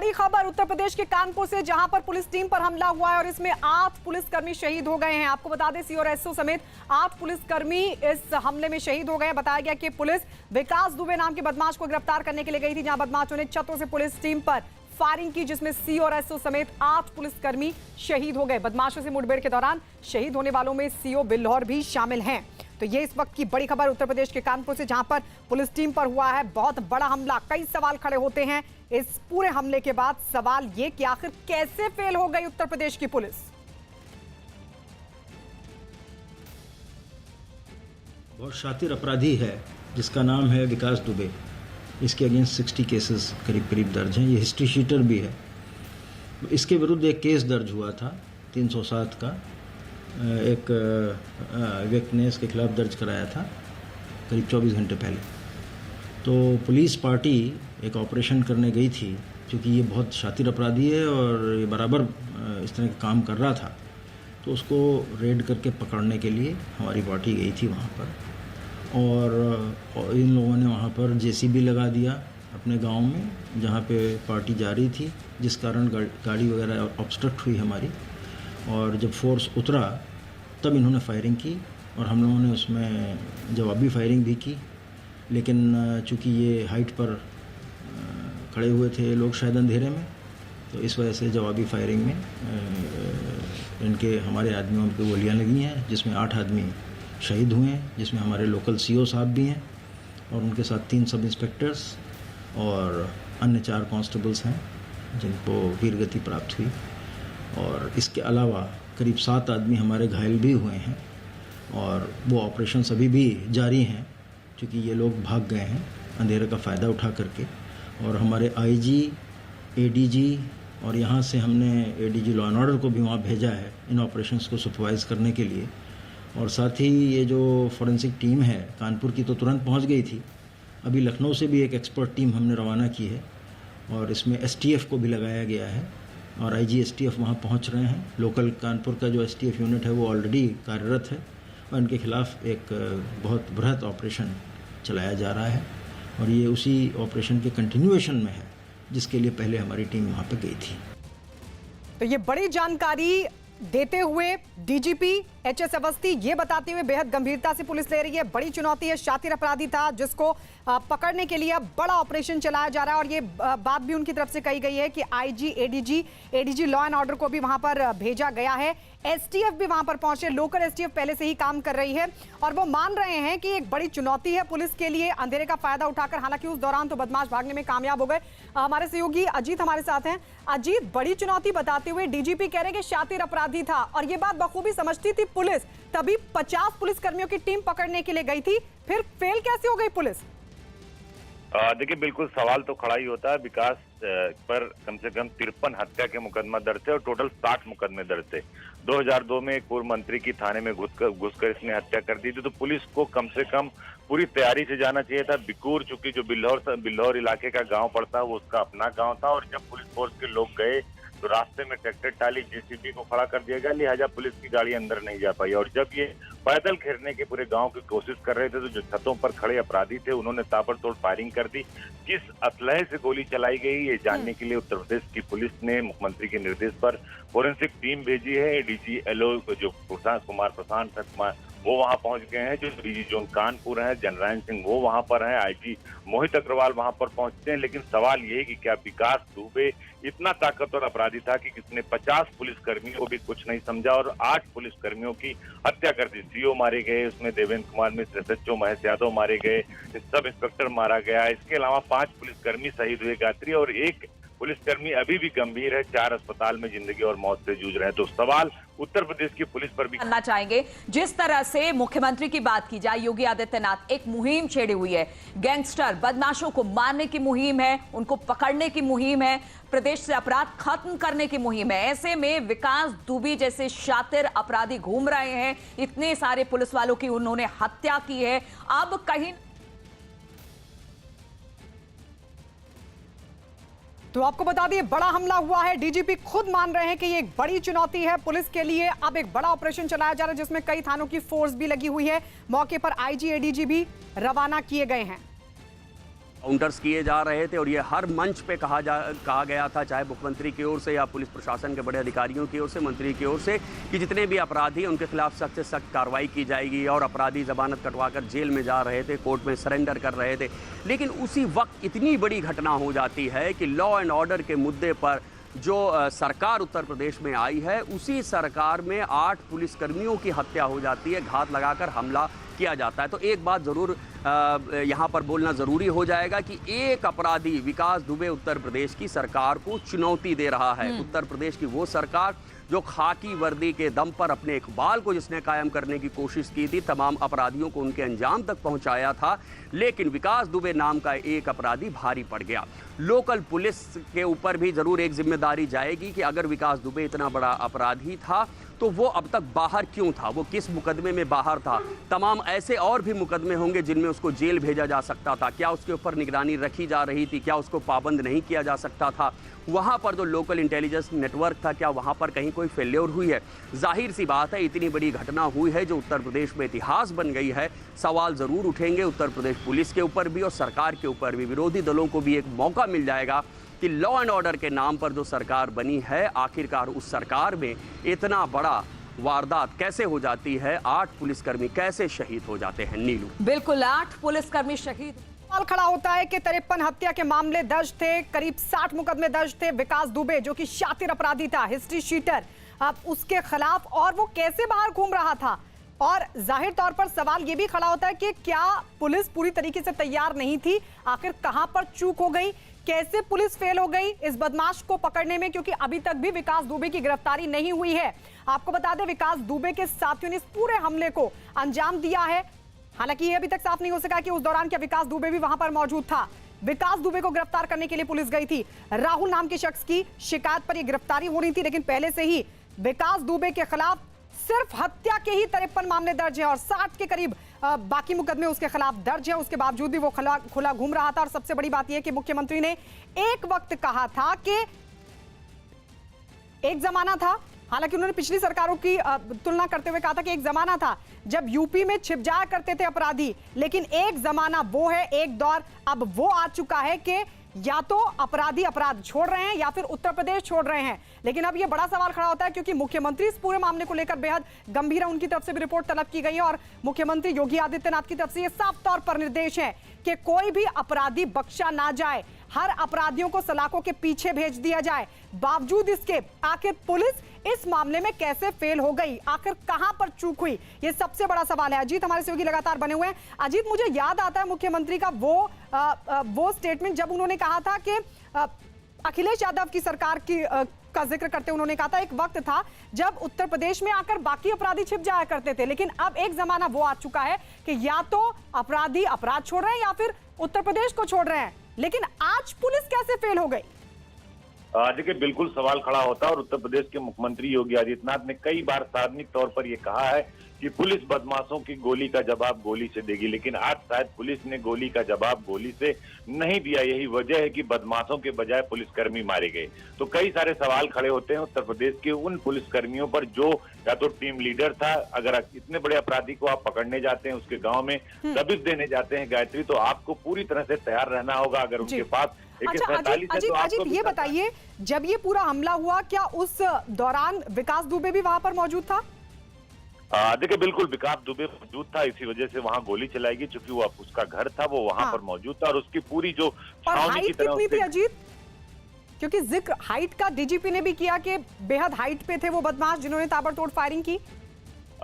बड़ी खबर उत्तर प्रदेश के कानपुर से, जहां पर पुलिस टीम पर हमला हुआ है और इसमें 8 पुलिसकर्मी शहीद हो गए हैं। आपको बता दें सी और एसओ समेत 8 पुलिसकर्मी इस हमले में शहीद हो गए हैं। बताया गया कि पुलिस विकास दुबे नाम के बदमाश को गिरफ्तार करने के लिए गई थी, जहां बदमाशों ने छतों से पुलिस टीम पर फायरिंग की, जिसमें सी और एसओ समेत 8 पुलिसकर्मी शहीद हो गए। बदमाशों से मुठभेड़ के दौरान शहीद होने वालों में सीओ बिल्हौर भी शामिल हैं। तो ये इस वक्त की बड़ी खबर उत्तर प्रदेश के कानपुर से, जहां पर पुलिस टीम पर हुआ है बहुत बड़ा हमला। कई सवाल खड़े होते हैं इस पूरे हमले के बाद। सवाल ये कि आखिर कैसे फेल हो गई उत्तर प्रदेश की पुलिस। बहुत शातिर अपराधी है जिसका नाम है विकास दुबे। इसके अगेंस्ट 60 केसेस करीब दर्ज हैं। ये हिस्ट्री शीटर भी है। इसके विरुद्ध एक केस दर्ज हुआ था 307 का, एक व्यक्ति ने इसके खिलाफ दर्ज कराया था करीब 24 घंटे पहले। तो पुलिस पार्टी एक ऑपरेशन करने गई थी, क्योंकि ये बहुत शातिर अपराधी है और ये बराबर इस तरह का काम कर रहा था, तो उसको रेड करके पकड़ने के लिए हमारी पार्टी गई थी वहाँ पर। और इन लोगों ने वहाँ पर जेसीबी लगा दिया अपने गांव में, जहाँ पे पार्टी जा रही थी, जिस कारण गाड़ी वगैरह ऑब्स्ट्रक्ट हुई हमारी। और जब फोर्स उतरा तब इन्होंने फायरिंग की और हम लोगों ने उसमें जवाबी फायरिंग भी की। लेकिन चूँकि ये हाइट पर खड़े हुए थे लोग शायद अंधेरे में, तो इस वजह से जवाबी फायरिंग में इनके हमारे आदमियों पर गोलियां लगी हैं, जिसमें 8 आदमी शहीद हुए हैं, जिसमें हमारे लोकल सीओ साहब भी हैं और उनके साथ 3 सब इंस्पेक्टर्स और अन्य 4 कांस्टेबल्स हैं जिनको वीरगति प्राप्त हुई। और इसके अलावा करीब 7 आदमी हमारे घायल भी हुए हैं और वो ऑपरेशंस अभी भी जारी हैं, क्योंकि ये लोग भाग गए हैं अंधेरे का फ़ायदा उठा करके। और हमारे आईजी, एडीजी और यहाँ से हमने एडीजी लॉ एंड ऑर्डर को भी वहाँ भेजा है इन ऑपरेशंस को सुपरवाइज़ करने के लिए। और साथ ही ये जो फॉरेंसिक टीम है कानपुर की तो तुरंत पहुँच गई थी। अभी लखनऊ से भी एक एक्सपर्ट टीम हमने रवाना की है और इसमें एसटीएफ को भी लगाया गया है और आईजी एसटीएफ वहाँ पहुँच रहे हैं। लोकल कानपुर का जो एसटीएफ यूनिट है वो ऑलरेडी कार्यरत है और इनके खिलाफ एक बहुत बृहत ऑपरेशन चलाया जा रहा है और ये उसी ऑपरेशन के कंटिन्यूएशन में है जिसके लिए पहले हमारी टीम वहाँ पे गई थी। तो ये बड़ी जानकारी देते हुए डीजीपी एचएस अवस्थी ये बताते हुए बेहद गंभीरता से पुलिस ले रही है। बड़ी चुनौती है, शातिर अपराधी था जिसको पकड़ने के लिए अब बड़ा ऑपरेशन चलाया जा रहा है। और ये बात भी उनकी तरफ से कही गई है कि IG, ADG law and order को भी वहां पर भेजा गया है। एसटीएफ भी वहां पर पहुंचे, लोकल एसटीएफ पहले से ही काम कर रही है और वो मान रहे हैं कि एक बड़ी चुनौती है पुलिस के लिए अंधेरे का फायदा उठाकर। हालांकि उस दौरान तो बदमाश भागने में कामयाब हो गए। हमारे सहयोगी अजीत हमारे साथ हैं। अजीत, बड़ी चुनौती बताते हुए डीजीपी कह रहे हैं कि शातिर अपराधी था और ये बात बखूबी समझती थी पुलिस, तभी 50 पुलिसकर्मियों की टीम पकड़ने के लिए गई थी, फिर फेल कैसे हो गई पुलिस? देखिए, बिल्कुल सवाल तो खड़ा ही होता है। विकास पर कम से कम 53 हत्या के मुकदमा दर्ज थे और टोटल 60 मुकदमे दर्ज थे। 2002 में एक पूर्व मंत्री की थाने में घुसकर इसने हत्या कर दी थी। तो पुलिस को कम से कम पूरी तैयारी से जाना चाहिए था। बिकूर, चूंकि जो बिल्हौर इलाके का गांव पड़ता है, वो उसका अपना गांव था और जब पुलिस फोर्स के लोग गए तो रास्ते में ट्रैक्टर टाली, जेसीबी को खड़ा कर दिया गया, लिहाजा पुलिस की गाड़ी अंदर नहीं जा पाई। और जब ये पैदल घेरने के पूरे गांव की कोशिश कर रहे थे तो जो छतों पर खड़े अपराधी थे उन्होंने ताबड़तोड़ फायरिंग कर दी। किस असलहे से गोली चलाई गई ये जानने के लिए उत्तर प्रदेश की पुलिस ने मुख्यमंत्री के निर्देश पर फोरेंसिक टीम भेजी है। डीजी एलओ जो कुमार प्रशांत कुमार वो वहां पहुंच गए हैं। जो डीजी जोन कानपुर हैं जनरायन सिंह वो वहां पर हैं। आईजी मोहित अग्रवाल वहां पर पहुंचते हैं। लेकिन सवाल ये है कि क्या विकास दुबे इतना ताकतवर अपराधी था कि किसने 50 पुलिसकर्मियों को भी कुछ नहीं समझा और 8 पुलिसकर्मियों की हत्या कर दी। सीओ मारे गए, उसमें देवेंद्र कुमार मिश्र, एसएचओ महेश यादव मारे गए, सब इंस्पेक्टर मारा गया। इसके अलावा 5 पुलिसकर्मी शहीद हुए गात्री और 1 पुलिसकर्मी अभी भी गंभीर है। 4 अस्पताल में जिंदगी और मौत से जूझ रहे हैं। तो सवाल उत्तर प्रदेश की पुलिस पर भी करना चाहेंगे। जिस तरह से मुख्यमंत्री की बात की जाए, योगी आदित्यनाथ एक मुहिम छेड़ी हुई है, गैंगस्टर बदमाशों को मारने की मुहिम है, उनको पकड़ने की मुहिम है, प्रदेश से अपराध खत्म करने की मुहिम है। ऐसे में विकास दुबे जैसे शातिर अपराधी घूम रहे हैं, इतने सारे पुलिस वालों की उन्होंने हत्या की है। अब कहीं तो आपको बता दिए बड़ा हमला हुआ है। डीजीपी खुद मान रहे हैं कि ये एक बड़ी चुनौती है पुलिस के लिए। अब एक बड़ा ऑपरेशन चलाया जा रहा है जिसमें कई थानों की फोर्स भी लगी हुई है। मौके पर आईजी, एडीजी भी रवाना किए गए हैं। काउंटर्स किए जा रहे थे और ये हर मंच पे कहा गया था, चाहे मुख्यमंत्री की ओर से या पुलिस प्रशासन के बड़े अधिकारियों की ओर से, मंत्री की ओर से, कि जितने भी अपराधी हैं उनके खिलाफ सख्त से सख्त कार्रवाई की जाएगी। और अपराधी जमानत कटवाकर जेल में जा रहे थे, कोर्ट में सरेंडर कर रहे थे। लेकिन उसी वक्त इतनी बड़ी घटना हो जाती है कि लॉ एंड ऑर्डर के मुद्दे पर जो सरकार उत्तर प्रदेश में आई है, उसी सरकार में 8 पुलिसकर्मियों की हत्या हो जाती है, घात लगाकर हमला किया जाता है। तो एक बात ज़रूर यहाँ पर बोलना ज़रूरी हो जाएगा कि एक अपराधी विकास दुबे उत्तर प्रदेश की सरकार को चुनौती दे रहा है। उत्तर प्रदेश की वो सरकार जो खाकी वर्दी के दम पर अपने इकबाल को जिसने कायम करने की कोशिश की थी, तमाम अपराधियों को उनके अंजाम तक पहुंचाया था, लेकिन विकास दुबे नाम का एक अपराधी भारी पड़ गया। लोकल पुलिस के ऊपर भी जरूर एक जिम्मेदारी जाएगी कि अगर विकास दुबे इतना बड़ा अपराधी था तो वो अब तक बाहर क्यों था, वो किस मुकदमे में बाहर था। तमाम ऐसे और भी मुकदमे होंगे जिनमें उसको जेल भेजा जा सकता था, क्या उसके ऊपर निगरानी रखी जा रही थी, क्या उसको पाबंद नहीं किया जा सकता था। वहाँ पर जो लोकल इंटेलिजेंस नेटवर्क था, क्या वहाँ पर कहीं कोई फेल्योर हुई है? जाहिर सी बात है, इतनी बड़ी घटना हुई है जो उत्तर प्रदेश में इतिहास बन गई है। सवाल ज़रूर उठेंगे उत्तर प्रदेश पुलिस के ऊपर भी और सरकार के ऊपर भी। विरोधी दलों को भी एक मौका मिल जाएगा कि लॉ एंड ऑर्डर के नाम पर जो सरकार बनी है, आखिरकार उस सरकार में इतना बड़ा वारदात कैसे हो जाती है, 8 पुलिसकर्मी कैसे शहीद हो जाते हैं। नीलू, बिल्कुल 8 पुलिसकर्मी शहीद। सवाल खड़ा होता है कि 53 हत्या के मामले दर्ज थे, करीब 60 मुकदमे दर्ज थे। विकास दुबे जो कि शातिर अपराधी था, हिस्ट्री शीटर, अब उसके खिलाफ, और वो कैसे बाहर घूम रहा था। और जाहिर तौर पर सवाल ये भी खड़ा होता है कि क्या पुलिस पूरी तरीके से तैयार नहीं थी? आखिर कहां पर चूक हो गई, कैसे पुलिस फेल हो गई इस बदमाश को पकड़ने में, क्योंकि अभी तक भी विकास दुबे की गिरफ्तारी नहीं हुई है। आपको बता दें, विकास दुबे के साथियों ने इस पूरे हमले को अंजाम दिया है। हालांकि यह अभी तक साफ नहीं हो सका कि उस दौरान क्या विकास दुबे भी वहां पर मौजूद था। विकास दुबे को गिरफ्तार करने के लिए पुलिस गई थी। राहुल नाम के शख्स की शिकायत पर यह गिरफ्तारी होनी थी, लेकिन पहले से ही विकास दुबे के खिलाफ सिर्फ हत्या के ही 53 मामले दर्ज हैं और 60 के करीब बाकी मुकदमे उसके खिलाफ दर्ज है। उसके बावजूद भी वो खुला घूम रहा था। और सबसे बड़ी बात यह कि मुख्यमंत्री ने एक वक्त कहा था कि एक जमाना था, हालांकि उन्होंने पिछली सरकारों की तुलना करते हुए कहा था कि एक जमाना था जब यूपी में छिप जाया करते थे अपराधी, लेकिन एक जमाना वो है, एक दौर अब वो आ चुका है कि या तो अपराधी अपराध छोड़ रहे हैं या फिर उत्तर प्रदेश छोड़ रहे हैं। लेकिन अब यह बड़ा सवाल खड़ा होता है क्योंकि मुख्यमंत्री इस पूरे मामले को लेकर बेहद गंभीर है। उनकी तरफ से भी रिपोर्ट तलब की गई है और मुख्यमंत्री योगी आदित्यनाथ की तरफ से यह साफ तौर पर निर्देश है कि कोई भी अपराधी बख्शा ना जाए, हर अपराधियों को सलाखों के पीछे भेज दिया जाए। बावजूद इसके आखिर पुलिस इस मामले में कैसे फेल हो गई, आखिर कहां पर चूक हुई, ये सबसे बड़ा सवाल है। अजीत हमारे सहयोगी लगातार बने हुए हैं। अजीत, मुझे याद आता है मुख्यमंत्री का वो स्टेटमेंट जब उन्होंने कहा था कि अखिलेश यादव की सरकार का जिक्र करते उन्होंने कहा था एक वक्त था जब उत्तर प्रदेश में आकर बाकी अपराधी छिप जाया करते थे, लेकिन अब एक जमाना वो आ चुका है कि या तो अपराधी अपराध छोड़ रहे हैं या फिर उत्तर प्रदेश को छोड़ रहे हैं। लेकिन आज पुलिस कैसे फेल हो गई? देखिए, बिल्कुल सवाल खड़ा होता है और उत्तर प्रदेश के मुख्यमंत्री योगी आदित्यनाथ ने कई बार सार्वजनिक तौर पर यह कहा है कि पुलिस बदमाशों की गोली का जवाब गोली से देगी, लेकिन आज शायद पुलिस ने गोली का जवाब गोली से नहीं दिया। यही वजह है कि बदमाशों के बजाय पुलिसकर्मी मारे गए। तो कई सारे सवाल खड़े होते हैं उत्तर प्रदेश के उन पुलिसकर्मियों पर जो या तो टीम लीडर था। अगर इतने बड़े अपराधी को आप पकड़ने जाते हैं, उसके गाँव में दबिश देने जाते हैं गायत्री, तो आपको पूरी तरह से तैयार रहना होगा। अगर उनके पास अच्छा, अजीत ये बताइए, जब ये पूरा हमला हुआ क्या उस दौरान विकास दुबे भी वहां पर मौजूद था? देखिए, बिल्कुल विकास दुबे मौजूद था, इसी वजह से वहां गोली चलाई गई, क्योंकि वो उसका घर था, वो वहां पर मौजूद था और उसकी पूरी जो छावनी की तरह कितनी थी अजीत? क्योंकि जिक्र हाइट का डीजीपी ने भी किया कि बेहद हाइट पे थे वो बदमाश जिन्होंने ताबड़तोड़ फायरिंग की।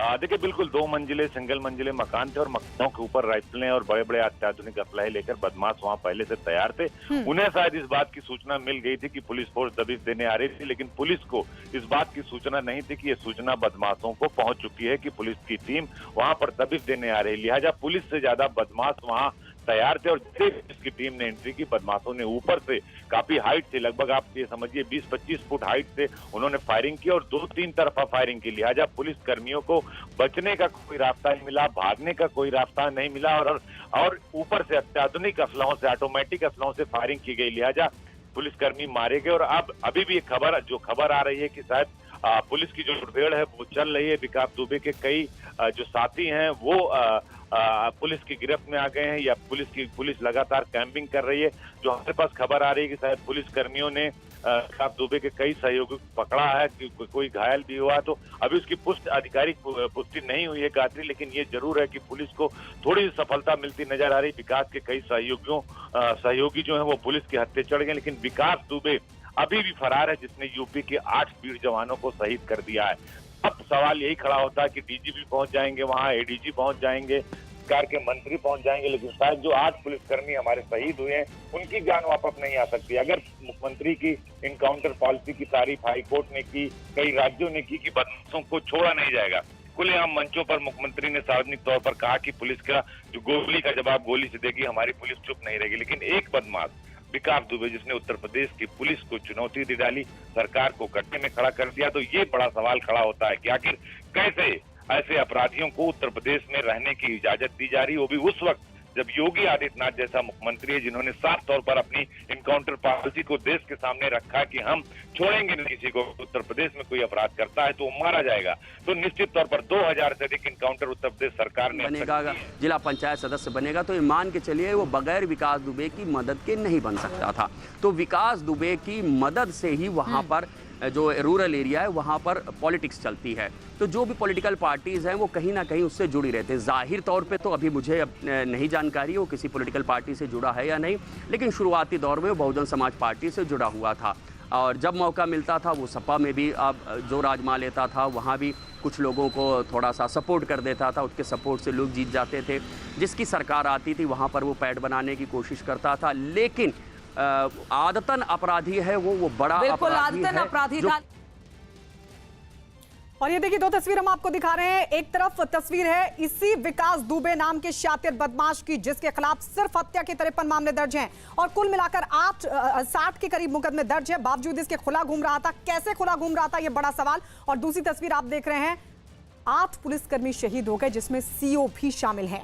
देखिए, बिल्कुल 2 मंजिले सिंगल मंजिले मकान थे और मकानों के ऊपर राइफलें और बड़े बड़े अत्याधुनिक असलहे लेकर बदमाश वहां पहले से तैयार थे। उन्हें शायद इस बात की सूचना मिल गई थी कि पुलिस फोर्स दबिश देने आ रही थी, लेकिन पुलिस को इस बात की सूचना नहीं थी कि ये सूचना बदमाशों को पहुंच चुकी है कि पुलिस की टीम वहां पर दबिश देने आ रही है। लिहाजा पुलिस से ज्यादा बदमाश वहां तैयार थे और जिसकी टीम ने एंट्री की, बदमाशों ने ऊपर से काफी हाइट से, लगभग आप ये समझिए 20-25 फुट हाइट से उन्होंने फायरिंग की और 2-3 तरफा फायरिंग की। लिहाजा पुलिस कर्मियों को बचने का कोई रास्ता नहीं मिला, भागने का कोई रास्ता नहीं मिला और ऊपर से अत्याधुनिक असलहों से, ऑटोमेटिक असलहों से फायरिंग की गई। लिहाजा पुलिसकर्मी मारे गए और अब अभी भी खबर आ रही है कि शायद पुलिस की जो मुठभेड़ है वो चल रही है। विकास दुबे के कई जो साथी हैं वो पुलिस की गिरफ्त में आ गए हैं या पुलिस लगातार कैंपिंग कर रही है। जो हमारे पास खबर आ रही है कि शायद पुलिस कर्मियों ने विकास दुबे के कई सहयोगी को पकड़ा है, कोई घायल भी हुआ। तो अभी उसकी आधिकारिक पुष्टि नहीं हुई है गायत्री, लेकिन ये जरूर है कि पुलिस को थोड़ी सफलता मिलती नजर आ रही। विकास के कई सहयोगी जो है वो पुलिस के हत्थे चढ़ गए, लेकिन विकास दुबे अभी भी फरार है, जिसने यूपी के 8 वीर जवानों को शहीद कर दिया है। अब सवाल यही खड़ा होता है कि डीजीपी पहुंच जाएंगे वहां, एडीजी पहुंच जाएंगे, सरकार के मंत्री पहुंच जाएंगे, लेकिन शायद जो 8 पुलिसकर्मी हमारे शहीद हुए हैं उनकी जान वापस नहीं आ सकती। अगर मुख्यमंत्री की इनकाउंटर पॉलिसी की तारीफ हाईकोर्ट ने की, कई राज्यों ने की कि बदमाशों को छोड़ा नहीं जाएगा। खुलेआम मंचों पर मुख्यमंत्री ने सार्वजनिक तौर पर कहा कि पुलिस का जो गोली का जवाब गोली से देगी, हमारी पुलिस चुप नहीं रहेगी। लेकिन एक बदमाश विकास दुबे, जिसने उत्तर प्रदेश की पुलिस को चुनौती दे डाली, सरकार को गड्ढे में खड़ा कर दिया, तो ये बड़ा सवाल खड़ा होता है कि आखिर कैसे ऐसे अपराधियों को उत्तर प्रदेश में रहने की इजाजत दी जा रही, वो भी उस वक्त जब योगी आदित्यनाथ जैसा मुख्यमंत्री है जिन्होंने साफ तौर पर अपनी इनकाउंटर पॉलिसी को देश के सामने रखा कि हम छोड़ेंगे नहीं किसी को, उत्तर प्रदेश में कोई अपराध करता है तो वो मारा जाएगा। तो निश्चित तौर पर 2000 से अधिक इनकाउंटर उत्तर प्रदेश सरकार ने बनेगा, जिला पंचायत सदस्य बनेगा, तो ये मान के चलिए वो बगैर विकास दुबे की मदद के नहीं बन सकता था। तो विकास दुबे की मदद से ही वहाँ पर जो रूरल एरिया है वहाँ पर पॉलिटिक्स चलती है। तो जो भी पॉलिटिकल पार्टीज़ हैं वो कहीं ना कहीं उससे जुड़ी रहते हैं। जाहिर तौर पे तो अभी मुझे नहीं जानकारी वो किसी पॉलिटिकल पार्टी से जुड़ा है या नहीं, लेकिन शुरुआती दौर में वो बहुजन समाज पार्टी से जुड़ा हुआ था और जब मौका मिलता था वो सपा में भी अब जो राजमा लेता था, वहाँ भी कुछ लोगों को थोड़ा सा सपोर्ट कर देता था, उसके सपोर्ट से लोग जीत जाते थे। जिसकी सरकार आती थी वहाँ पर वो पैड बनाने की कोशिश करता था, लेकिन आदतन अपराधी है वो बड़ा अपराधी था। और ये देखिए 2 तस्वीर हम आपको दिखा रहे हैं। एक तरफ तस्वीर है इसी विकास दुबे नाम के शातिर बदमाश की, जिसके खिलाफ सिर्फ हत्या के 53 मामले दर्ज हैं और कुल मिलाकर 60 के करीब मुकदमे दर्ज है। बावजूद इसके खुला घूम रहा था। कैसे खुला घूम रहा था, ये बड़ा सवाल। और दूसरी तस्वीर आप देख रहे हैं, 8 पुलिसकर्मी शहीद हो गए, जिसमें सीओ भी शामिल है।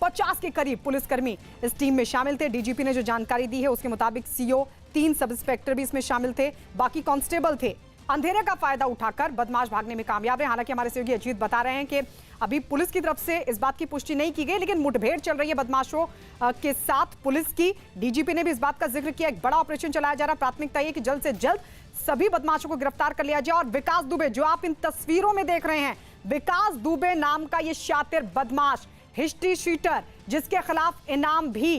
50 के करीब पुलिसकर्मी इस टीम में शामिल थे। डीजीपी ने जो जानकारी दी है उसके मुताबिक सीओ, 3 सब इंस्पेक्टर भी इसमें शामिल थे, बाकी कांस्टेबल थे। अंधेरे का फायदा उठाकर बदमाश भागने में कामयाब है। हालांकि हमारे सहयोगी अजीत बता रहे हैं कि अभी पुलिस की तरफ से इस बात की पुष्टि नहीं की गई, लेकिन मुठभेड़ चल रही है बदमाशों के साथ पुलिस की। डीजीपी ने भी इस बात का जिक्र किया, एक बड़ा ऑपरेशन चलाया जा रहा है। प्राथमिकता है कि जल्द से जल्द सभी बदमाशों को गिरफ्तार कर लिया जाए। और विकास दुबे जो आप इन तस्वीरों में देख रहे हैं, विकास दुबे नाम का ये शातिर बदमाश, हिस्ट्री शीटर, जिसके खिलाफ इनाम भी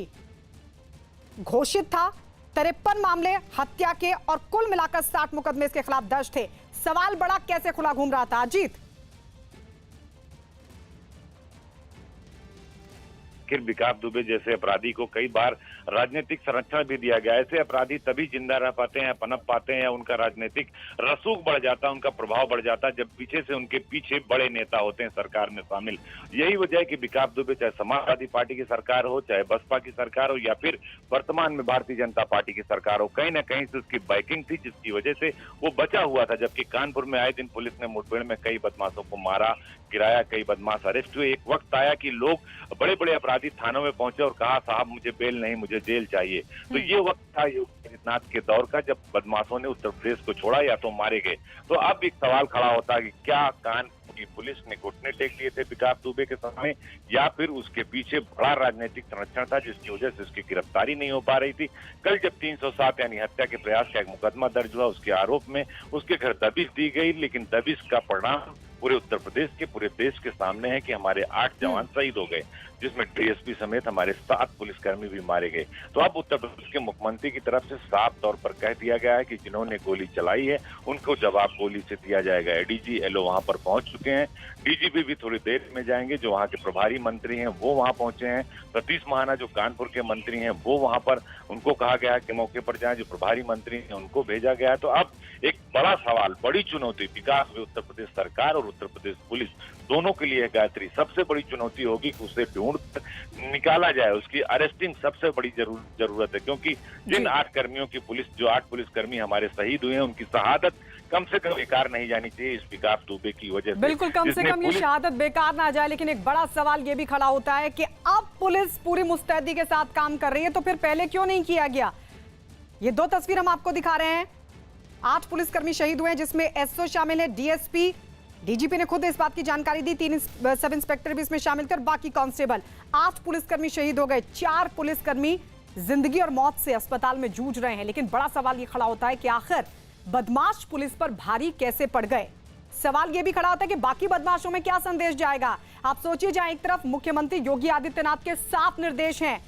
घोषित था, 53 मामले हत्या के और कुल मिलाकर 60 मुकदमे इसके खिलाफ दर्ज थे। सवाल बड़ा, कैसे खुला घूम रहा था अजीत? विकास दुबे जैसे अपराधी को कई बार राजनीतिक संरक्षण भी दिया गया। ऐसे अपराधी तभी जिंदा रह पाते हैं, पनप पाते हैं, उनका राजनीतिक रसूख बढ़ जाता है, उनका प्रभाव बढ़ जाता है जब पीछे से उनके पीछे बड़े नेता होते हैं सरकार में शामिल। यही वजह है कि विकास दुबे चाहे समाजवादी पार्टी की सरकार हो, चाहे बसपा की सरकार हो, या फिर वर्तमान में भारतीय जनता पार्टी की सरकार हो, कहीं ना कहीं से उसकी बैकिंग थी, जिसकी वजह से वो बचा हुआ था। जबकि कानपुर में आए दिन पुलिस ने मुठभेड़ में कई बदमाशों को मारा गिराया, कई बदमाश अरेस्ट हुए। एक वक्त आया कि लोग बड़े बड़े अपराधी थानों में पहुंचे और कहा साहब मुझे बेल नहीं, मुझे जेल चाहिए। तो ये वक्त था योगी आदित्यनाथ के दौर का, जब बदमाशों ने उत्तर प्रदेश को छोड़ा या तो मारे गए। तो अब एक सवाल खड़ा होता है कि क्या कानपुर की पुलिस ने घुटने टेक लिए थे विकास दुबे के सामने, या फिर उसके पीछे बड़ा राजनीतिक संरक्षण था जिसकी वजह से उसकी गिरफ्तारी नहीं हो पा रही थी। कल जब 307 यानी हत्या के प्रयास का एक मुकदमा दर्ज हुआ, उसके आरोप में उसके घर दबिश दी गई, लेकिन दबिश का परिणाम पूरे उत्तर प्रदेश के, पूरे देश के सामने है कि हमारे 8 जवान शहीद हो गए, जिसमें डीएसपी समेत हमारे 7 पुलिसकर्मी भी मारे गए। तो अब उत्तर प्रदेश के मुख्यमंत्री की तरफ से साफ तौर पर कह दिया गया है कि जिन्होंने गोली चलाई है उनको जवाब गोली से दिया जाएगा। एडीजी एलओ वहां पर पहुंच चुके हैं, डीजीपी भी थोड़ी देर में जाएंगे। जो वहां के प्रभारी मंत्री हैं वो वहां पहुंचे हैं। सतीश महाना जो कानपुर के मंत्री हैं वो वहां पर, उनको कहा गया है कि मौके पर जाएं। जो प्रभारी मंत्री हैं उनको भेजा गया है। तो अब एक बड़ा सवाल, बड़ी चुनौती विकास में उत्तर प्रदेश सरकार और उत्तर प्रदेश पुलिस दोनों के लिए गायत्री। सबसे बड़ी चुनौती होगी कि उसे ढूंढ निकाला जाए, उसकी अरेस्टिंग सबसे बड़ी जरूरत है, क्योंकि जिन 8 कर्मियों की जो 8 पुलिसकर्मी हमारे शहीद हुए हैं, उनकी शहादत कम से कम बेकार नहीं जानी चाहिए इस विकास दुबे की वजह से। बिल्कुल, कम से कम ये शहादत बेकार ना जाए। लेकिन एक बड़ा सवाल ये भी खड़ा होता है कि अब पुलिस पूरी मुस्तैदी के साथ काम कर रही है, तो फिर पहले क्यों नहीं किया गया? ये 2 तस्वीर हम आपको दिखा रहे हैं। 8 पुलिसकर्मी शहीद हुए हैं, जिसमें एसओ शामिल है, डीएसपी, डीजीपी ने खुद इस बात की जानकारी दी, 3 सब इंस्पेक्टर भी इसमें शामिल थे और बाकी कांस्टेबल। 8 पुलिसकर्मी शहीद हो गए, 4 पुलिसकर्मी जिंदगी और मौत से अस्पताल में जूझ रहे हैं। लेकिन बड़ा सवाल ये खड़ा होता है कि आखिर बदमाश पुलिस पर भारी कैसे पड़ गए। सवाल यह भी खड़ा होता है कि बाकी बदमाशों में क्या संदेश जाएगा। आप सोचिए, जहां एक तरफ मुख्यमंत्री योगी आदित्यनाथ के साफ निर्देश हैं,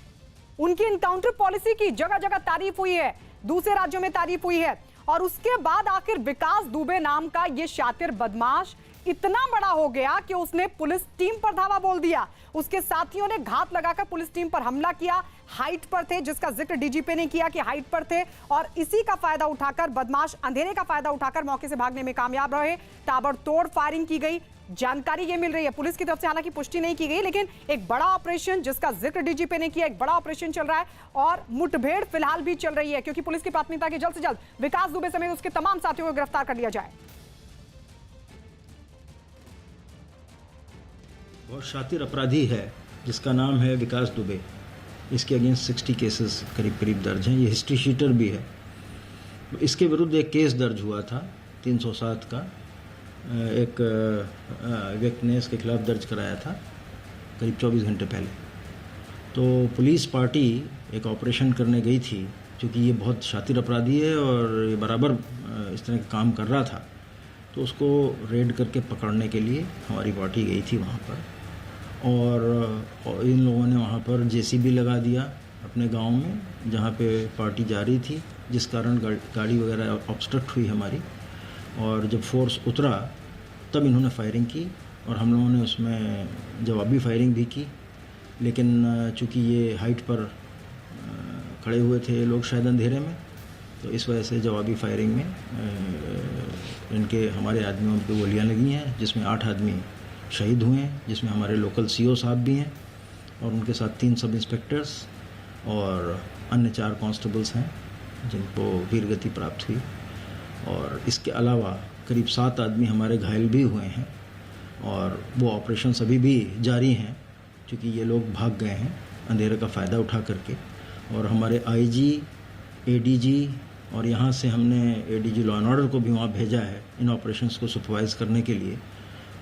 उनकी इनकाउंटर पॉलिसी की जगह जगह तारीफ हुई है, दूसरे राज्यों में तारीफ हुई है, और उसके बाद आखिर विकास दुबे नाम का यह शातिर बदमाश इतना बड़ा हो गया कि उसने पुलिस टीम पर धावा बोल दिया। उसके साथियों ने घात लगाकर पुलिस टीम पर हमला किया। हाइट पर थे, जिसका जिक्र डीजीपी ने किया कि हाइट पर थे, और इसी का फायदा उठाकर बदमाश अंधेरे का फायदा उठाकर मौके से भागने में कामयाब रहे। ताबड़तोड़ फायरिंग की गई। जानकारी ये मिल रही है पुलिस की तरफ से, हालांकि पुष्टि नहीं की गई, लेकिन एक बड़ा ऑपरेशन जिसका जिक्र डीजीपी ने किया, एक बड़ा ऑपरेशन चल रहा है और मुठभेड़ फिलहाल भी चल रही है, क्योंकि पुलिस की प्राथमिकता की जल्द से जल्द विकास दुबे समेत उसके तमाम साथियों को गिरफ्तार कर लिया जाए। बहुत शातिर अपराधी है जिसका नाम है विकास दुबे। इसके अगेंस्ट 60 केसेस करीब दर्ज हैं। ये हिस्ट्री शीटर भी है। इसके विरुद्ध एक केस दर्ज हुआ था 307 का, एक व्यक्ति ने इसके खिलाफ दर्ज कराया था करीब 24 घंटे पहले। तो पुलिस पार्टी एक ऑपरेशन करने गई थी, क्योंकि ये बहुत शातिर अपराधी है और ये बराबर इस तरह का काम कर रहा था, तो उसको रेड करके पकड़ने के लिए हमारी पार्टी गई थी वहाँ पर। और इन लोगों ने वहाँ पर जेसीबी लगा दिया अपने गांव में, जहाँ पे पार्टी जा रही थी, जिस कारण गाड़ी वगैरह ऑब्स्ट्रक्ट हुई हमारी। और जब फोर्स उतरा तब इन्होंने फायरिंग की और हम लोगों ने उसमें जवाबी फायरिंग भी की। लेकिन चूँकि ये हाइट पर खड़े हुए थे लोग शायद अंधेरे में, तो इस वजह से जवाबी फायरिंग में हमारे आदमियों पर गोलियाँ लगी हैं, जिसमें 8 आदमी शहीद हुए हैं, जिसमें हमारे लोकल सीओ साहब भी हैं और उनके साथ 3 सब इंस्पेक्टर्स और अन्य 4 कांस्टेबल्स हैं जिनको वीरगति प्राप्त हुई। और इसके अलावा करीब 7 आदमी हमारे घायल भी हुए हैं और वो ऑपरेशन अभी भी जारी हैं, क्योंकि ये लोग भाग गए हैं अंधेरे का फ़ायदा उठा करके। और हमारे आईजी, एडीजी और यहाँ से हमने एडीजी लॉ एंड ऑर्डर को भी वहाँ भेजा है इन ऑपरेशंस को सुपरवाइज करने के लिए।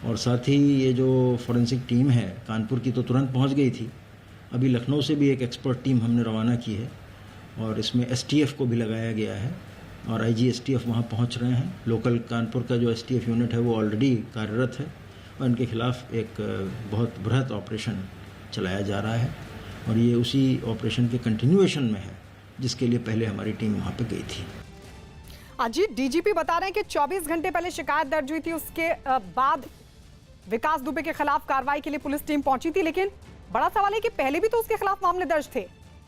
और साथ ही ये जो फॉरेंसिक टीम है कानपुर की तो तुरंत पहुँच गई थी। अभी लखनऊ से भी एक एक्सपर्ट टीम हमने रवाना की है और इसमें एसटीएफ को भी लगाया गया है और आईजी एसटीएफ वहाँ पहुँच रहे हैं। लोकल कानपुर का जो एसटीएफ यूनिट है वो ऑलरेडी कार्यरत है और इनके खिलाफ एक बहुत बृहत ऑपरेशन चलाया जा रहा है और ये उसी ऑपरेशन के कंटिन्यूएशन में है जिसके लिए पहले हमारी टीम वहाँ पे गई थी। अजीत, डीजीपी बता रहे हैं कि 24 घंटे पहले शिकायत दर्ज हुई थी, उसके बाद विकास दुबे के खिलाफ कार्रवाई के लिए पुलिस टीम पहुंची थी। लेकिन बड़ा सवाल है कि पहले भी तो उसके खिलाफ मामले दर्ज थे,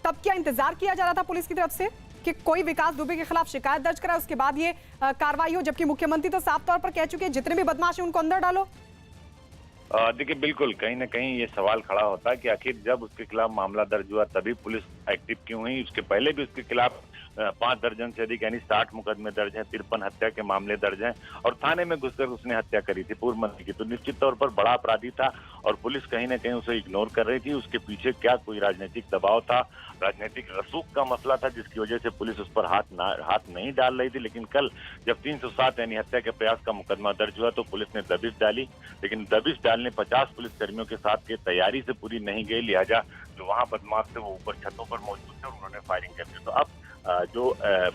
तब क्या इंतजार किया जा रहा था पुलिस की तरफ से कि कोई विकास दुबे के खिलाफ शिकायत दर्ज कराए, उसके बाद ये कार्रवाई हो, जबकि मुख्यमंत्री तो साफ तौर पर कह चुके हैं जितने भी बदमाश हैं उनको अंदर डालो। देखिए, बिल्कुल कहीं ना कहीं ये सवाल खड़ा होता है कि आखिर जब उसके खिलाफ मामला दर्ज हुआ तभी पुलिस एक्टिव क्यों हुई। उसके पहले भी उसके खिलाफ 5 दर्जन से अधिक यानी 60 मुकदमे दर्ज हैं, 53 हत्या के मामले दर्ज हैं और थाने में घुसकर उसने हत्या करी थी पूर्व मंत्री की। तो निश्चित तौर पर बड़ा अपराधी था और पुलिस कहीं ना कहीं उसे इग्नोर कर रही थी। उसके पीछे क्या कोई राजनीतिक दबाव था, राजनीतिक रसूख का मसला था, जिसकी वजह से पुलिस उस पर हाथ नहीं डाल रही थी। लेकिन कल जब 307 यानी हत्या के प्रयास का मुकदमा दर्ज हुआ तो पुलिस ने दबिश डाली, लेकिन दबिश डालने 50 पुलिसकर्मियों के साथ के तैयारी से पूरी नहीं गई, लिहाजा जो वहां बदमाश थे वो ऊपर छतों पर मौजूद थे, उन्होंने फायरिंग कर दी। तो अब जो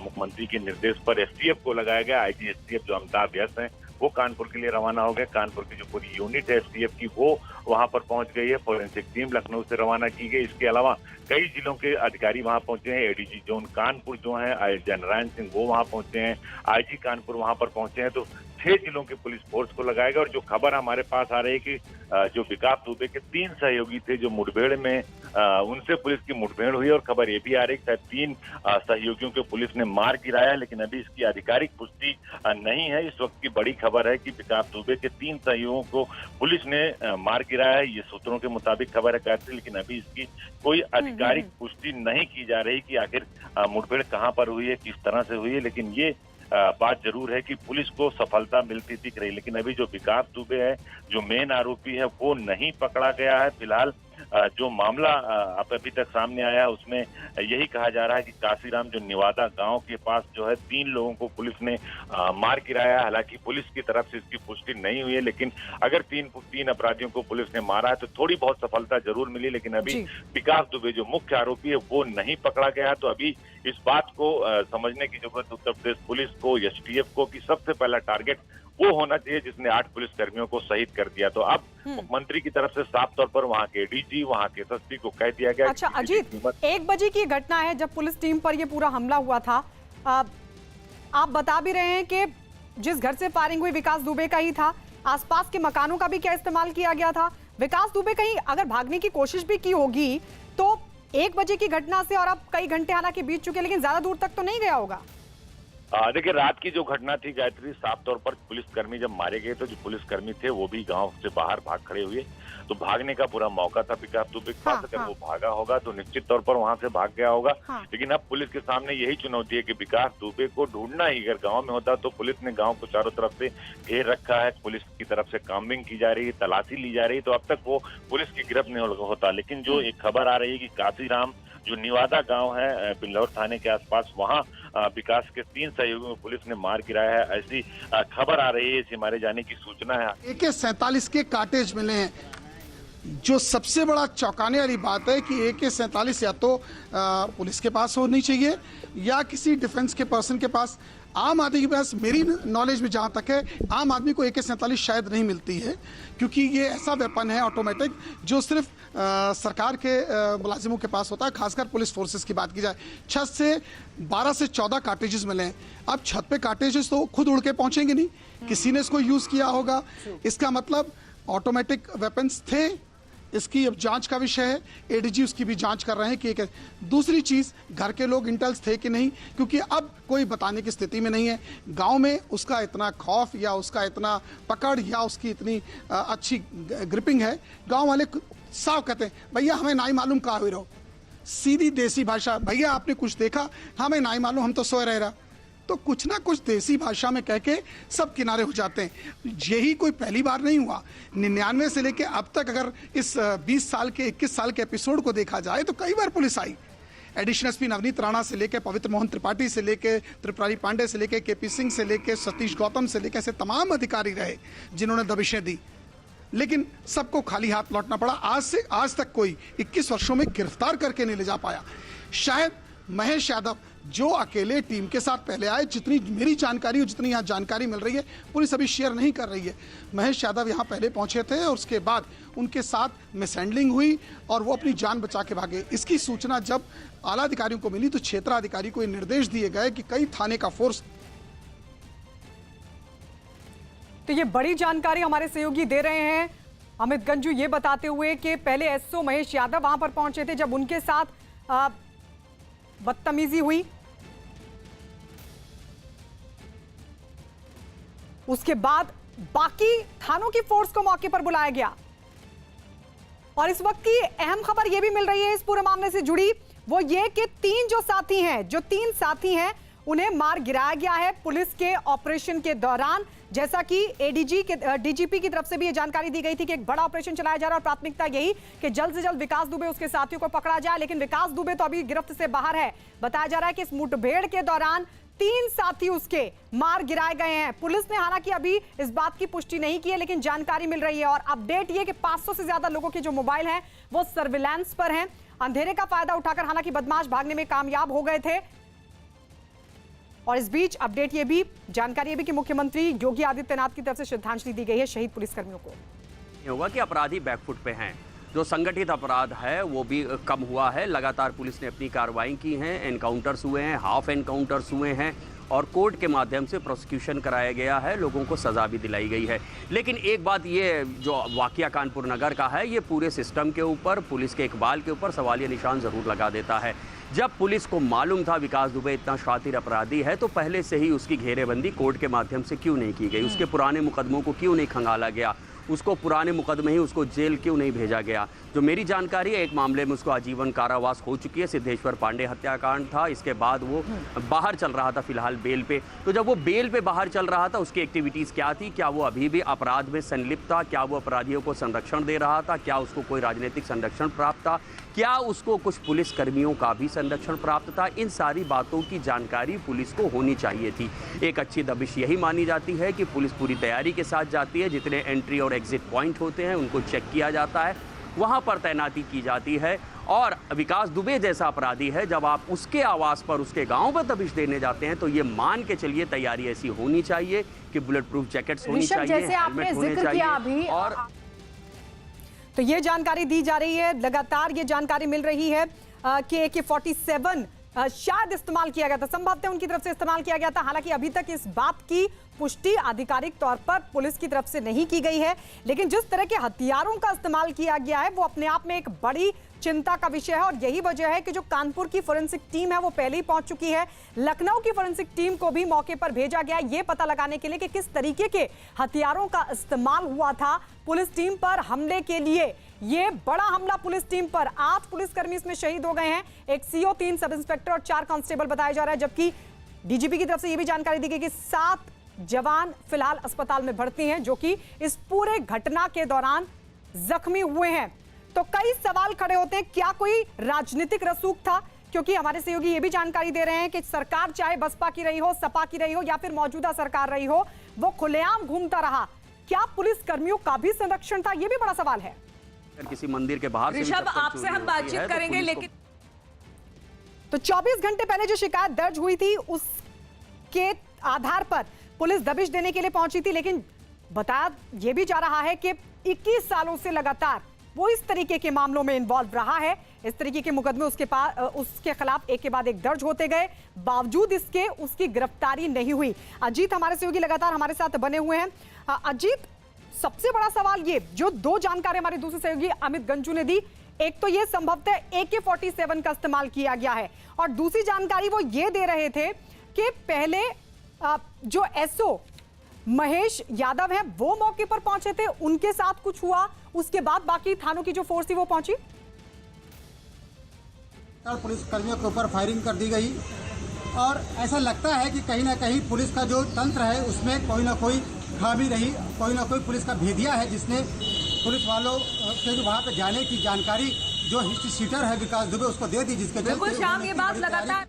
मुख्यमंत्री के निर्देश पर एसटीएफ को लगाया गया, आईजी एसटीएफ जो अमिताभ यस हैं वो कानपुर के लिए रवाना हो गए। कानपुर की जो पूरी यूनिट है एसटीएफ की वो वहां पर पहुंच गई है। फॉरेंसिक टीम लखनऊ से रवाना की गई। इसके अलावा कई जिलों के अधिकारी वहां पहुंचे हैं। एडीजी जोन कानपुर जो है जनरायन सिंह वो वहां पहुंचे हैं, आईजी कानपुर वहां पर पहुंचे हैं। तो 6 जिलों के पुलिस फोर्स को लगाएगा। और जो खबर हमारे पास आ रही है कि जो विकास दुबे के 3 सहयोगी थे जो मुठभेड़ में उनसे पुलिस की मुठभेड़ हुई और खबर ये भी आ रही है कि 3 सहयोगियों को पुलिस ने मार गिराया, लेकिन अभी इसकी आधिकारिक पुष्टि नहीं है। इस वक्त की बड़ी खबर है कि विकास दुबे के 3 सहयोगियों को पुलिस ने मार गिराया है, ये सूत्रों के मुताबिक खबर है, लेकिन अभी इसकी कोई आधिकारिक पुष्टि नहीं की जा रही कि आखिर मुठभेड़ कहाँ पर हुई है, किस तरह से हुई है। लेकिन ये बात जरूर है कि पुलिस को सफलता मिलती दिख रही। लेकिन अभी जो विकास दुबे है, जो मेन आरोपी है, वो नहीं पकड़ा गया है। फिलहाल जो मामला अभी तक सामने आया उसमें यही कहा जा रहा है कि काशीराम जो निवादा गांव के पास जो है 3 लोगों को पुलिस ने मार गिराया। हालांकि पुलिस की तरफ से इसकी पुष्टि नहीं हुई है, लेकिन अगर तीन अपराधियों को पुलिस ने मारा है तो थोड़ी बहुत सफलता जरूर मिली। लेकिन अभी विकास दुबे जो मुख्य आरोपी है वो नहीं पकड़ा गया। तो अभी इस बात को समझने की जरूरत उत्तर प्रदेश पुलिस को, एसटीएफ को, कि सबसे पहला टारगेट वो होना चाहिए जिसने 8 पुलिसकर्मियों को शहीद कर दिया। तो अब मुख्यमंत्री की तरफ से साफ तौर पर वहां के डीजी, वहां के एसएसपी को कह दिया गया। अच्छा अजीत, 1 बजे की घटना है जब पुलिस टीम पर ये पूरा हमला हुआ था। आप बता भी रहे हैं कि जिस घर से फायरिंग हुई विकास दुबे का ही था। आसपास के मकानों का भी क्या इस्तेमाल किया गया था? विकास दुबे कहीं अगर भागने की कोशिश भी की होगी तो 1 बजे की घटना से और अब कई घंटे हालांकि बीत चुके, लेकिन ज्यादा दूर तक तो नहीं गया होगा। देखिए, रात की जो घटना थी गायत्री, साफ तौर पर पुलिसकर्मी जब मारे गए तो जो पुलिसकर्मी थे वो भी गांव से बाहर भाग खड़े हुए। तो भागने का पूरा मौका था विकास दुबे के पास। अगर वो भागा होगा तो निश्चित तौर पर वहां से भाग गया होगा। लेकिन अब पुलिस के सामने यही चुनौती है कि विकास दुबे को ढूंढना ही अगर गांव में होता तो पुलिस ने गांव को चारों तरफ से घेर रखा है। पुलिस की तरफ से काम्बिंग की जा रही है, तलाशी ली जा रही है, तो अब तक वो पुलिस की गिरफ्त नहीं होता। लेकिन जो एक खबर आ रही है कि काशीराम जो निवादा गांव है बिल्लौर थाने के आसपास, वहां विकास के 3 सहयोगियों को पुलिस ने मार गिराया है, ऐसी खबर आ रही है। इसे मारे जाने की सूचना है। AK-47 के कार्टेज मिले हैं। जो सबसे बड़ा चौंकाने वाली बात है कि AK-47 या तो पुलिस के पास होनी चाहिए या किसी डिफेंस के पर्सन के पास। आम आदमी के पास, मेरी नॉलेज में जहाँ तक है, आम आदमी को AK-47 शायद नहीं मिलती है, क्योंकि ये ऐसा वेपन है ऑटोमेटिक जो सिर्फ सरकार के मुलाजिमों के पास होता है। खासकर पुलिस फोर्सेस की बात की जाए, छत से 12 से 14 कार्टेजेस मिले हैं। अब छत पे कार्टेजेस तो खुद उड़ के पहुंचेंगे नहीं, किसी ने इसको यूज किया होगा। इसका मतलब ऑटोमेटिक वेपन्स थे। इसकी अब जांच का विषय है, एडीजी उसकी भी जांच कर रहे हैं कि दूसरी चीज, घर के लोग इंटेल्स थे कि नहीं, क्योंकि अब कोई बताने की स्थिति में नहीं है। गांव में उसका इतना खौफ या उसका इतना पकड़ या उसकी इतनी अच्छी ग्रिपिंग है, गांव वाले साफ कहते हैं भैया हमें नहीं मालूम कहाँ हुई रहो। सीधी देसी भाषा, भैया आपने कुछ देखा? हमें नहीं मालूम, हम तो सोए रह। तो कुछ ना कुछ देसी भाषा में कह के सब किनारे हो जाते हैं। यही कोई पहली बार नहीं हुआ। 99 से लेके अब तक अगर इस 20 साल के 21 साल के एपिसोड को देखा जाए तो कई बार पुलिस आई। एडिशनल एसपी नवनीत राणा से लेके पवित्र मोहन त्रिपाठी से लेके त्रिपुरारी पांडे से लेके केपी सिंह से लेके सतीश गौतम से लेके ऐसे तमाम अधिकारी रहे जिन्होंने दबिशें दी, लेकिन सबको खाली हाथ लौटना पड़ा। आज तक कोई 21 वर्षों में गिरफ्तार करके नहीं ले जा पाया। शायद महेश यादव जो अकेले टीम के साथ पहले आए, जितनी मेरी जानकारी और जितनी यहाँ जानकारी मिल रही है, पुलिस अभी शेयर नहीं कर रही है। महेश यादव यहाँ पहले पहुंचे थे और उसके बाद उनके साथ मिसहैंडलिंग हुई और वो अपनी जान बचा के भागे। इसकी सूचना जब आला अधिकारियों को मिली तो क्षेत्राधिकारी को ये निर्देश दिए गए कि कई थाने का फोर्स। तो ये बड़ी जानकारी हमारे सहयोगी दे रहे हैं अमित गंजू, ये बताते हुए कि पहले एसओ महेश यादव वहां पर पहुंचे थे जब उनके साथ बदतमीजी हुई, उसके बाद बाकी थानों की फोर्स को मौके पर बुलाया गया। और इस वक्त की अहम खबर यह भी मिल रही है इस पूरे मामले से जुड़ी, वो ये कि 3 साथी हैं उन्हें मार गिराया गया है पुलिस के ऑपरेशन के दौरान। जैसा कि डीजीपी की तरफ से भी ये जानकारी दी गई थी कि एक बड़ा ऑपरेशन चलाया जा रहा है और प्राथमिकता यही कि जल्द से जल्द विकास दुबे उसके साथियों को पकड़ा जाए। लेकिन विकास दुबे तो अभी गिरफ्त से बाहर है। बताया जा रहा है कि इस मुठभेड़ के दौरान 3 साथी उसके मार गिराए गए हैं। पुलिस ने हालांकि अभी इस बात की पुष्टि नहीं की है, लेकिन जानकारी मिल रही है। और अपडेट ये कि 500 से ज्यादा लोगों के जो मोबाइल हैं वो सर्विलांस पर हैं। अंधेरे का फायदा उठाकर हालांकि बदमाश भागने में कामयाब हो गए थे। और इस बीच अपडेट ये भी, जानकारी ये भी कि मुख्यमंत्री योगी आदित्यनाथ की तरफ से श्रद्धांजलि दी गई है शहीद पुलिसकर्मियों को। होगा कि अपराधी बैकफुट पे हैं, जो संगठित अपराध है वो भी कम हुआ है। लगातार पुलिस ने अपनी कार्रवाई की हैं, एनकाउंटर्स हुए हैं, हाफ एनकाउंटर्स हुए हैं और कोर्ट के माध्यम से प्रोसिक्यूशन कराया गया है, लोगों को सज़ा भी दिलाई गई है। लेकिन एक बात ये जो वाकया कानपुर नगर का है, ये पूरे सिस्टम के ऊपर, पुलिस के इकबाल के ऊपर सवालिया निशान ज़रूर लगा देता है। जब पुलिस को मालूम था विकास दुबे इतना शातिर अपराधी है तो पहले से ही उसकी घेरेबंदी कोर्ट के माध्यम से क्यों नहीं की गई? उसके पुराने मुकदमों को क्यों नहीं खंगाला गया? उसको पुराने मुकदमे ही उसको जेल क्यों नहीं भेजा गया। जो मेरी जानकारी है, एक मामले में उसको आजीवन कारावास हो चुकी है, सिद्धेश्वर पांडे हत्याकांड था, इसके बाद वो बाहर चल रहा था फिलहाल बेल पे। तो जब वो बेल पे बाहर चल रहा था, उसकी एक्टिविटीज़ क्या थी, क्या वो अभी भी अपराध में संलिप्त था, क्या वो अपराधियों को संरक्षण दे रहा था, क्या उसको कोई राजनीतिक संरक्षण प्राप्त था, क्या उसको कुछ पुलिस कर्मियों का भी संरक्षण प्राप्त था, इन सारी बातों की जानकारी पुलिस को होनी चाहिए थी। एक अच्छी दबिश यही मानी जाती है कि पुलिस पूरी तैयारी के साथ जाती है, जितने एंट्री और एग्जिट पॉइंट होते हैं उनको चेक किया जाता है, वहां पर तैनाती की जाती है। और विकास दुबे जैसा अपराधी है, जब आप उसके आवास पर, उसके गांव पर दबिश देने जाते हैं तो ये मान के चलिए तैयारी ऐसी होनी चाहिए कि बुलेट प्रूफ जैकेट्स होनी चाहिए, जैसे आपने हेलमेट होने जिक्र किया चाहिए। अभी और तो ये जानकारी दी जा रही है, लगातार ये जानकारी मिल रही है कि AK-47 शायद इस्तेमाल किया गया था, संभवतः उनकी तरफ से इस्तेमाल किया गया था। हालांकि अभी तक इस बात की पुष्टि आधिकारिक तौर पर पुलिस की तरफ से नहीं की गई है, लेकिन जिस तरह के हथियारों का इस्तेमाल किया गया है वो अपने आप में एक बड़ी चिंता का विषय है। और यही वजह है कि जो कानपुर की फोरेंसिक टीम है वो पहले ही पहुंच चुकी है, लखनऊ की फोरेंसिक टीम को भी मौके पर भेजा गया ये पता लगाने के लिए कि किस तरीके के हथियारों का इस्तेमाल हुआ था पुलिस टीम पर हमले के लिए। ये बड़ा हमला पुलिस टीम पर, 8 पुलिसकर्मी इसमें शहीद हो गए हैं, एक CO, 3 सब इंस्पेक्टर और 4 कांस्टेबल बताया जा रहा है, जबकि डीजीपी की तरफ से यह भी जानकारी दी गई कि 7 जवान फिलहाल अस्पताल में भर्ती हैं जो कि इस पूरे घटना के दौरान जख्मी हुए हैं। तो कई सवाल खड़े होते हैं, क्या कोई राजनीतिक रसूख था? क्योंकि हमारे सहयोगी ये भी जानकारी दे रहे हैं कि सरकार चाहे बसपा की रही हो, सपा की रही हो या फिर मौजूदा सरकार रही हो, वो खुलेआम घूमता रहा। क्या पुलिस कर्मियों का भी संरक्षण था? यह भी बड़ा सवाल है। किसी मंदिर के बाहर से भी ऋषभ, चप्पल आपसे चोरी हम होती बातचीत है, तो करेंगे, पुलिस को- लेकिन तो 24 घंटे पहले जो शिकायत दर्ज हुई थी उसके आधार पर पुलिस दबिश देने के लिए पहुंची थी, लेकिन बताया यह भी जा रहा है कि 21 सालों से लगातार वो इस तरीके के मामलों में इन्वॉल्व रहा है। इस तरीके के मुकदमे उसके खिलाफ एक के बाद एक दर्ज होते गए, बावजूद इसके उसकी गिरफ्तारी नहीं हुई। अजीत हमारे सहयोगी लगातार हमारे साथ बने हुए हैं। अजीत, सबसे बड़ा सवाल ये, जो 2 जानकारी हमारे दूसरे सहयोगी अमित गंजू ने दी, एक तो ये संभवतः AK-47 का इस्तेमाल किया गया है, और दूसरी जानकारी वो ये दे रहे थे कि पहले जो SO महेश यादव है वो मौके पर पहुंचे थे, उनके साथ कुछ हुआ, उसके बाद बाकी थानों की जो फोर्स थी वो पहुंची। पुलिस कर्मियों के ऊपर फायरिंग कर दी गई और ऐसा लगता है कि कहीं ना कहीं पुलिस का जो तंत्र है उसमें कोई ना कोई खामी रही, कोई ना कोई पुलिस का भेदिया है जिसने पुलिस वालों के वहां पे जाने की जानकारी जो हिस्ट्री शीटर है विकास दुबे उसको दे दी, जिसके बिल्कुल शाम, ये बात लगातार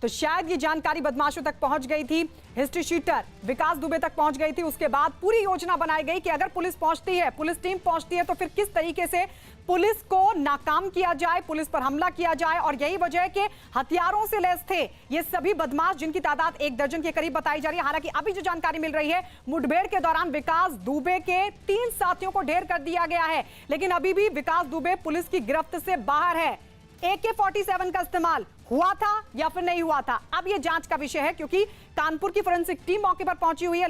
तो शायद ये जानकारी बदमाशों तक पहुंच गई थी, हिस्ट्री शीटर विकास दुबे तक पहुंच गई थी। उसके बाद पूरी योजना बनाई गई कि अगर पुलिस पहुंचती है, पुलिस टीम पहुंचती है, तो फिर किस तरीके से पुलिस को नाकाम किया जाए, पुलिस पर हमला किया जाए। और यही वजह है कि हथियारों से लैस थे ये सभी बदमाश, जिनकी तादाद 1 दर्जन के करीब बताई जा रही है। हालांकि अभी जो जानकारी मिल रही है, मुठभेड़ के दौरान विकास दुबे के 3 साथियों को ढेर कर दिया गया है, लेकिन अभी भी विकास दुबे पुलिस की गिरफ्त से बाहर है। AK-47 का इस्तेमाल हुआ था या फिर नहीं हुआ था, अब यह जांच का विषय है, क्योंकि कानपुर की फोरेंसिक टीम मौके पर पहुंची हुई है,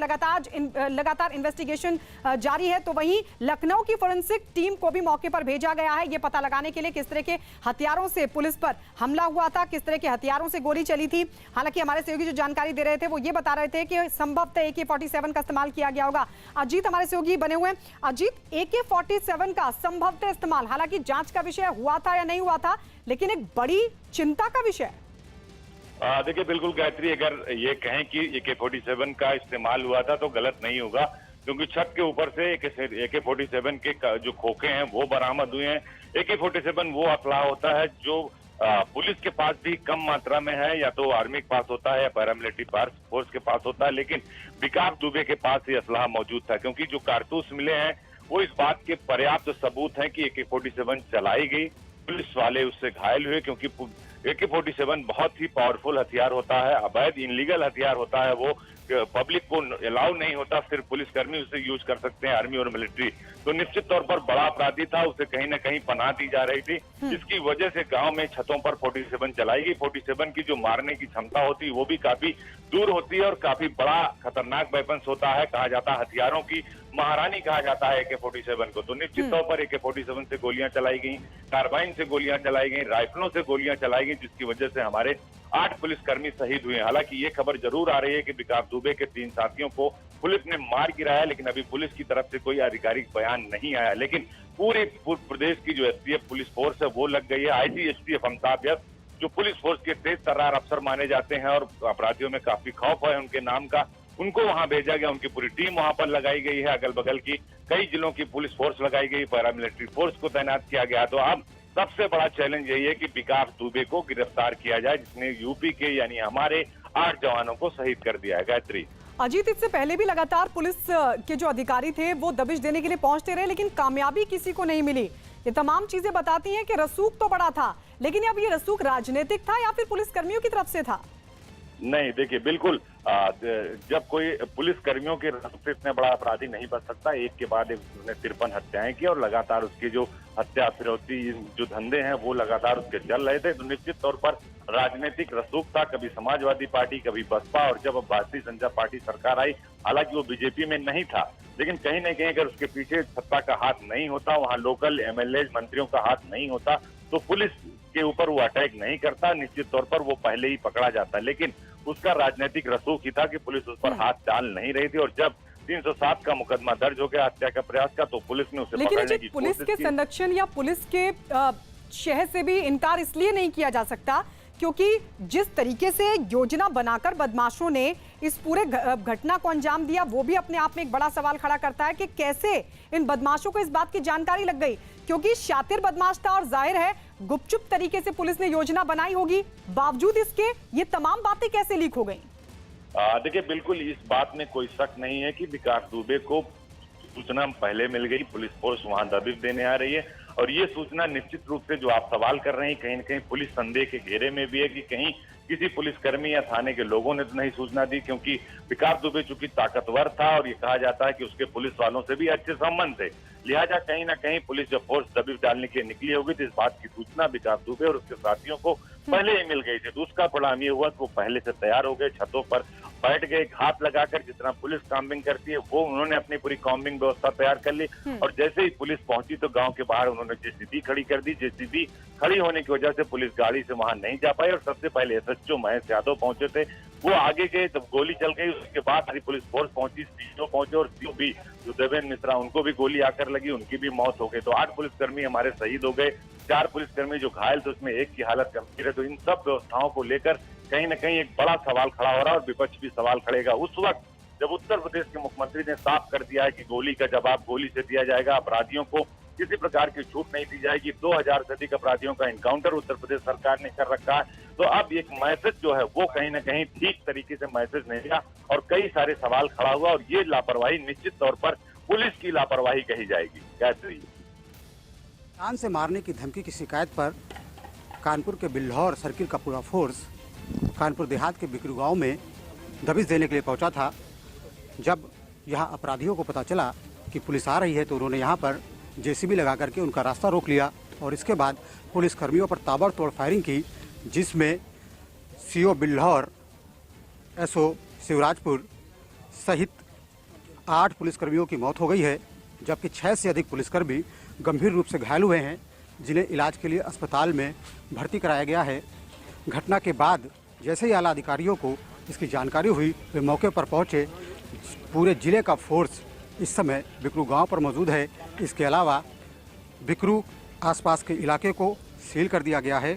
लगातार इन्वेस्टिगेशन जारी है। तो वहीं लखनऊ की फोरेंसिक टीम को भी मौके पर भेजा गया है, यह पता लगाने के लिए किस तरह के हथियारों से पुलिस पर हमला हुआ था, किस तरह के हथियारों से गोली चली थी। हालांकि हमारे सहयोगी जो जानकारी दे रहे थे वो ये बता रहे थे कि संभवतः AK-47 का इस्तेमाल किया गया होगा। अजीत हमारे सहयोगी बने हुए हैं। अजीत, AK-47 का संभवतः इस्तेमाल, हालांकि जांच का विषय हुआ था या नहीं हुआ था, लेकिन एक बड़ी चिंता का विषय। देखिए, बिल्कुल गायत्री, अगर ये कहें कि AK-47 का इस्तेमाल हुआ था तो गलत नहीं होगा, क्योंकि छत के ऊपर से AK-47 के जो खोखे हैं वो बरामद हुए हैं। AK-47 वो असला होता है जो पुलिस के पास भी कम मात्रा में है, या तो आर्मी के पास होता है या पैरामिलिट्री फोर्स के पास होता है, लेकिन विकास दुबे के पास ये असला मौजूद था, क्योंकि जो कारतूस मिले हैं वो इस बात के पर्याप्त सबूत हैं कि AK-47 चलाई गई, पुलिस वाले उससे घायल हुए, क्योंकि AK-47 बहुत ही पावरफुल हथियार होता है, अवैध इनलीगल हथियार होता है, वो पब्लिक को अलाउ नहीं होता, सिर्फ पुलिसकर्मी उसे यूज कर सकते हैं, आर्मी और मिलिट्री। तो निश्चित तौर पर बड़ा अपराधी था, उसे कहीं ना कहीं पनाह दी जा रही थी, जिसकी वजह से गांव में छतों पर 47 चलाई गई। 47 की जो मारने की क्षमता होती है वो भी काफी दूर होती है और काफी बड़ा खतरनाक वेपन्स होता है, कहा जाता है हथियारों की महारानी कहा जाता है AK-47 को। तो निश्चित तौर पर AK-47 से गोलियां चलाई गई, कार्बाइन से गोलियां चलाई गई, राइफलों से गोलियां चलाई गई, जिसकी वजह से हमारे 8 पुलिसकर्मी शहीद हुए। हालांकि ये खबर जरूर आ रही है कि विकास दुबे के 3 साथियों को पुलिस ने मार गिराया, लेकिन अभी पुलिस की तरफ से कोई आधिकारिक बयान नहीं आया। लेकिन पूरे प्रदेश की जो STF पुलिस फोर्स है वो लग गई है। IG STF अमिताभ यस, जो पुलिस फोर्स के तेज तर्रार अफसर माने जाते हैं और अपराधियों में काफी खौफ है उनके नाम का, उनको वहां भेजा गया। उनकी पूरी टीम वहां पर लगाई गई है। अगल बगल की कई जिलों की पुलिस फोर्स लगाई गई, पैरामिलिट्री फोर्स को तैनात किया गया। तो अब सबसे बड़ा चैलेंज यही है कि विकास दुबे को गिरफ्तार किया जाए, जिसने यूपी के यानी हमारे 8 जवानों को शहीद कर दिया है। गायत्री। अजीत, इससे पहले भी लगातार पुलिस के जो अधिकारी थे वो दबिश देने के लिए पहुंचते रहे, लेकिन कामयाबी किसी को नहीं मिली। ये तमाम चीजें बताती हैं कि रसूख तो बड़ा था, लेकिन अब ये रसूख राजनीतिक था या फिर पुलिस कर्मियों की तरफ से था? नहीं, देखिए बिल्कुल जब कोई पुलिस कर्मियों के रसूख से इतने बड़ा अपराधी नहीं बच सकता। एक के बाद एक उसने 53 हत्याएं की और लगातार उसके जो हत्या फिरौती जो धंधे हैं वो लगातार उसके चल रहे थे। तो निश्चित तौर पर राजनीतिक रसूख था, कभी समाजवादी पार्टी, कभी बसपा, और जब भारतीय जनता पार्टी सरकार आई, हालांकि वो बीजेपी में नहीं था, लेकिन कहीं न कहीं अगर उसके पीछे सत्ता का हाथ नहीं होता, वहां लोकल MLA मंत्रियों का हाथ नहीं होता, तो पुलिस के ऊपर वो अटैक नहीं करता। निश्चित तौर पर वो पहले ही पकड़ा जाता। लेकिन उसका राजनीतिक रसूख ही था कि पुलिस उस पर हाथ डाल नहीं रही थी, और जब 307 का मुकदमा दर्ज हो गया हत्या का प्रयास का, तो पुलिस ने उसे पकड़ने की पुलिस के संरक्षण या पुलिस के शह से भी इनकार इसलिए नहीं किया जा सकता क्योंकि जिस तरीके से योजना बनाकर बदमाशों ने इस पूरे घटना को अंजाम दिया, वो भी अपने आप में एक बड़ा सवाल खड़ा करता है कि कैसे इन बदमाशों को इस बात की जानकारी लग गई, क्योंकि शातिर बदमाश था और जाहिर है गुपचुप तरीके से पुलिस ने योजना बनाई होगी। बावजूद इसके ये तमाम बातें कैसे लीक हो गई? देखिए बिल्कुल इस बात में कोई शक नहीं है कि विकास दुबे को सूचना पहले मिल गई, पुलिस फोर्स वहां दबिश देने आ रही है, और ये सूचना निश्चित रूप से जो आप सवाल कर रहे हैं कहीं न कहीं पुलिस संदेह के घेरे में भी है कि कहीं किसी पुलिसकर्मी या थाने के लोगों ने तो नहीं सूचना दी, क्योंकि विकास दुबे चूंकि ताकतवर था और ये कहा जाता है कि उसके पुलिस वालों से भी अच्छे संबंध थे, लिहाजा कहीं ना कहीं पुलिस जब फोर्स दबिश डालने के लिए निकली होगी तो इस बात की सूचना विकास दुबे और उसके साथियों को पहले ही मिल गई थी। तो उसका परिणाम ये हुआ कि वो पहले से तैयार हो गए, छतों पर बैठ गए, हाथ लगाकर, जितना पुलिस कॉम्बिंग करती है वो उन्होंने अपनी पूरी कॉम्बिंग व्यवस्था तैयार कर ली, और जैसे ही पुलिस पहुंची तो गांव के बाहर उन्होंने JCB खड़ी कर दी। JCB खड़ी होने की वजह से पुलिस गाड़ी से वहां नहीं जा पाई, और सबसे पहले SHO महेश यादव पहुंचे थे, वो आगे गए, तब गोली चल गई। उसके बाद सारी पुलिस फोर्स पहुंची, CO पहुंचे, और CO भी जो देवेंद्र मिश्रा, उनको भी गोली आकर लगी, उनकी भी मौत हो गई। तो 8 पुलिसकर्मी हमारे शहीद हो गए, 4 पुलिसकर्मी जो घायल थे उसमें एक की हालत गंभीर है। तो इन सब व्यवस्थाओं को लेकर कहीं न कहीं एक बड़ा सवाल खड़ा हो रहा है, और विपक्ष भी सवाल खड़ेगा उस वक्त जब उत्तर प्रदेश के मुख्यमंत्री ने साफ कर दिया है कि गोली का जवाब गोली से दिया जाएगा, अपराधियों को किसी प्रकार की छूट नहीं दी जाएगी। 2000 से अधिक अपराधियों का एनकाउंटर उत्तर प्रदेश सरकार ने कर रखा है। तो अब एक मैसेज जो है वो कहीं न कहीं ठीक तरीके से मैसेज नहीं दिया, और कई सारे सवाल खड़ा हुआ, और ये लापरवाही निश्चित तौर पर पुलिस की लापरवाही कही जाएगी। कैसे जान से मारने की धमकी की शिकायत पर कानपुर के बिल्हौर सर्किल का पूरा फोर्स कानपुर देहात के बिकरू गांव में दबिश देने के लिए पहुंचा था। जब यहां अपराधियों को पता चला कि पुलिस आ रही है तो उन्होंने यहां पर JCB लगा करके उनका रास्ता रोक लिया, और इसके बाद पुलिस कर्मियों पर ताबड़तोड़ फायरिंग की, जिसमें CO बिल्हौर, SO शिवराजपुर सहित 8 पुलिसकर्मियों की मौत हो गई है, जबकि 6 से अधिक पुलिसकर्मी गंभीर रूप से घायल हुए हैं, जिन्हें इलाज के लिए अस्पताल में भर्ती कराया गया है। घटना के बाद जैसे ही आला अधिकारियों को इसकी जानकारी हुई, वे मौके पर पहुंचे। पूरे जिले का फोर्स इस समय बिकरू गांव पर मौजूद है। इसके अलावा बिकरू आसपास के इलाके को सील कर दिया गया है।